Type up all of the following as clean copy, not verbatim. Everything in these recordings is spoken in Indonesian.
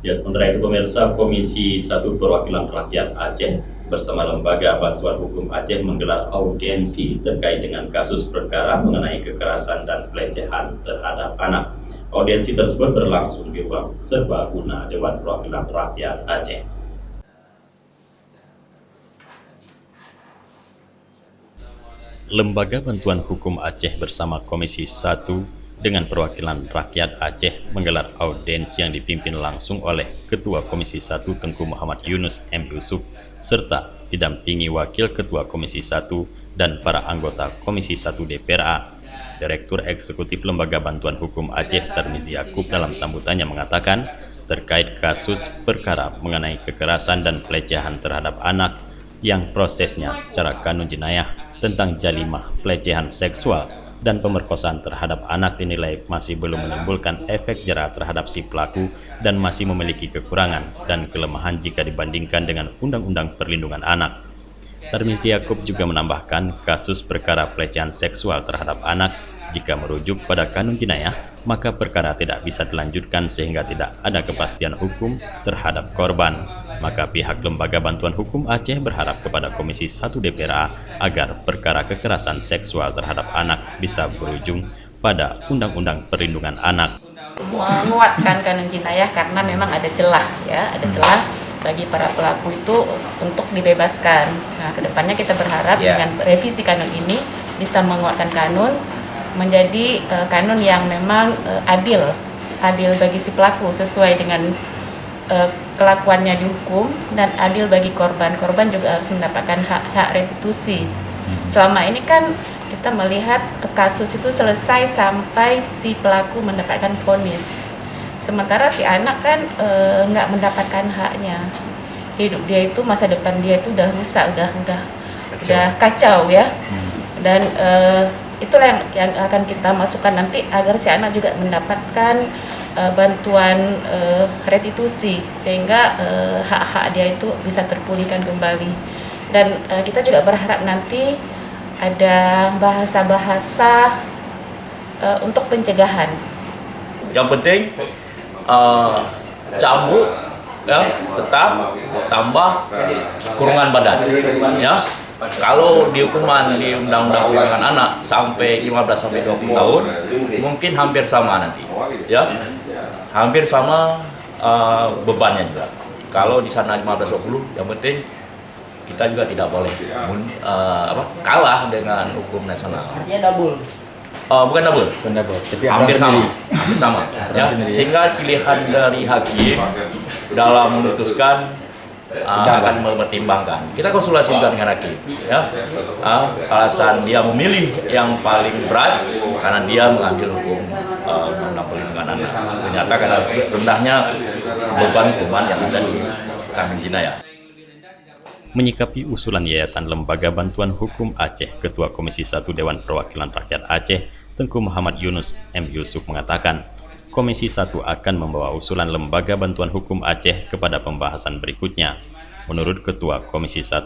Ya, sementara itu pemirsa, Komisi 1 Perwakilan Rakyat Aceh bersama Lembaga Bantuan Hukum Aceh menggelar audiensi terkait dengan kasus perkara mengenai kekerasan dan pelecehan terhadap anak. Audiensi tersebut berlangsung di ruang serbaguna Dewan Perwakilan Rakyat Aceh. Lembaga Bantuan Hukum Aceh bersama Komisi 1 dengan perwakilan rakyat Aceh menggelar audiensi yang dipimpin langsung oleh Ketua Komisi 1 Tengku Muhammad Yunus M. Yusuf serta didampingi Wakil Ketua Komisi 1 dan para anggota Komisi 1 DPRA. Direktur Eksekutif Lembaga Bantuan Hukum Aceh Tarmizi Yaakob dalam sambutannya mengatakan terkait kasus perkara mengenai kekerasan dan pelecehan terhadap anak yang prosesnya secara kanun jenayah tentang jalimah pelecehan seksual dan pemerkosaan terhadap anak dinilai masih belum menimbulkan efek jera terhadap si pelaku dan masih memiliki kekurangan dan kelemahan jika dibandingkan dengan Undang-Undang Perlindungan Anak. Tarmizi Yaakob juga menambahkan kasus perkara pelecehan seksual terhadap anak jika merujuk pada kanun jenayah, maka perkara tidak bisa dilanjutkan sehingga tidak ada kepastian hukum terhadap korban. Maka pihak Lembaga Bantuan Hukum Aceh berharap kepada Komisi 1 DPRA agar perkara kekerasan seksual terhadap anak bisa berujung pada Undang-Undang Perlindungan Anak. Menguatkan kanun jenayah karena memang ada celah, ya, ada celah bagi para pelaku itu untuk dibebaskan. Nah, kedepannya kita berharap dengan revisi kanun ini bisa menguatkan kanun menjadi kanun yang memang adil bagi si pelaku sesuai dengan kelakuannya dihukum dan adil bagi korban. Korban juga harus mendapatkan hak restitusi. Selama ini kan kita melihat kasus itu selesai sampai si pelaku mendapatkan vonis. Sementara si anak kan nggak mendapatkan haknya. Hidup dia itu, masa depan dia itu udah rusak, udah kacau ya. Dan itulah yang akan kita masukkan nanti agar si anak juga mendapatkan bantuan restitusi sehingga hak-hak dia itu bisa terpulihkan kembali. Dan kita juga berharap nanti ada bahasa-bahasa untuk pencegahan. Yang penting cambuk ya, tetap tambah kurungan badan ya. Kalau di hukuman di Undang-Undang Perlindungan Anak sampai 15 sampai 20 tahun mungkin hampir sama nanti ya. Hampir sama bebannya juga. Kalau di sana 15-20 yang penting kita juga tidak boleh kalah dengan hukum nasional. Artinya double. Bukan double. Tapi hampir sama ya. Sehingga pilihan dari hakim dalam memutuskan akan mempertimbangkan. Kita konsultasi juga dengan hakim ya. Alasan dia memilih yang paling berat karena dia mengambil hukum Undang-Undang Perlindungan Anak. Ternyata karena rendahnya beban hukuman yang ada di kanun jenayah. Menyikapi usulan Yayasan Lembaga Bantuan Hukum Aceh, Ketua Komisi 1 Dewan Perwakilan Rakyat Aceh, Tengku Muhammad Yunus M. Yusuf mengatakan, Komisi 1 akan membawa usulan Lembaga Bantuan Hukum Aceh kepada pembahasan berikutnya. Menurut Ketua Komisi 1,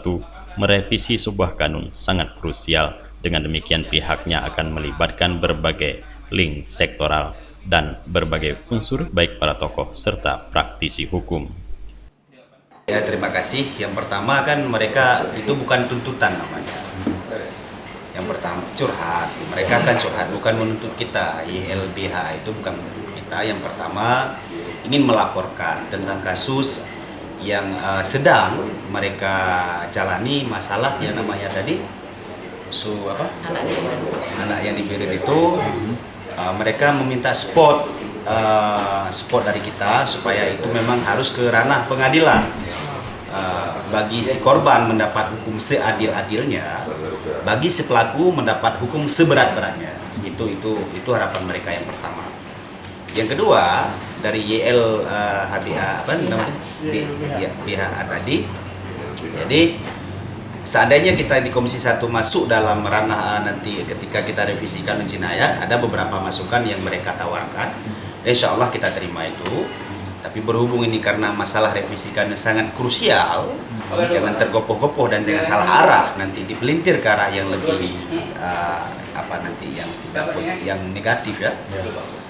merevisi sebuah kanun sangat krusial. Dengan demikian pihaknya akan melibatkan berbagai link sektoral dan berbagai unsur baik para tokoh serta praktisi hukum. Ya, terima kasih. Yang pertama kan mereka itu bukan tuntutan namanya. Yang pertama curhat, mereka kan curhat bukan menuntut kita. YLBH itu bukan menuntut kita. Yang pertama ingin melaporkan tentang kasus yang sedang mereka jalani, masalah yang namanya tadi anak yang dibirit itu. Mereka meminta spot dari kita supaya itu memang harus ke ranah pengadilan. Bagi si korban mendapat hukum seadil-adilnya, bagi si pelaku mendapat hukum seberat-beratnya. Itu harapan mereka yang pertama. Yang kedua dari BHA tadi. Jadi seandainya kita di Komisi 1 masuk dalam ranah nanti ketika kita revisi kanun jenayah, ada beberapa masukan yang mereka tawarkan. Insya Allah kita terima itu. Tapi berhubung ini karena masalah revisi kanun sangat krusial, Jangan tergopoh-gopoh dan jangan salah arah, nanti dipelintir ke arah yang lebih yang negatif ya.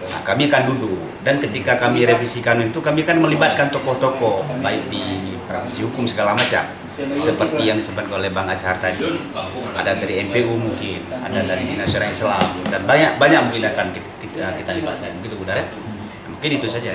Nah, kami akan duduk, dan ketika kami revisi kanun itu kami akan melibatkan tokoh-tokoh baik di praktisi hukum segala macam, seperti yang disebutkan oleh Bang Azhar tadi. Ada dari MPU mungkin, ada dari Dinas Syariah Islam, dan banyak mungkin akan kita libatkan. Begitu Budara. Mungkin itu saja.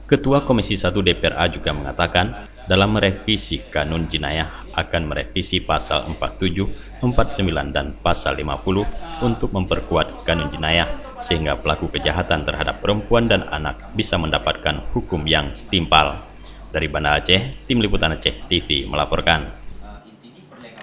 Ketua Komisi 1 DPRA juga mengatakan dalam merevisi kanun jenayah akan merevisi pasal 47, 49 dan pasal 50 untuk memperkuat kanun jenayah sehingga pelaku kejahatan terhadap perempuan dan anak bisa mendapatkan hukum yang setimpal. Dari Banda Aceh, Tim Liputan Aceh TV melaporkan.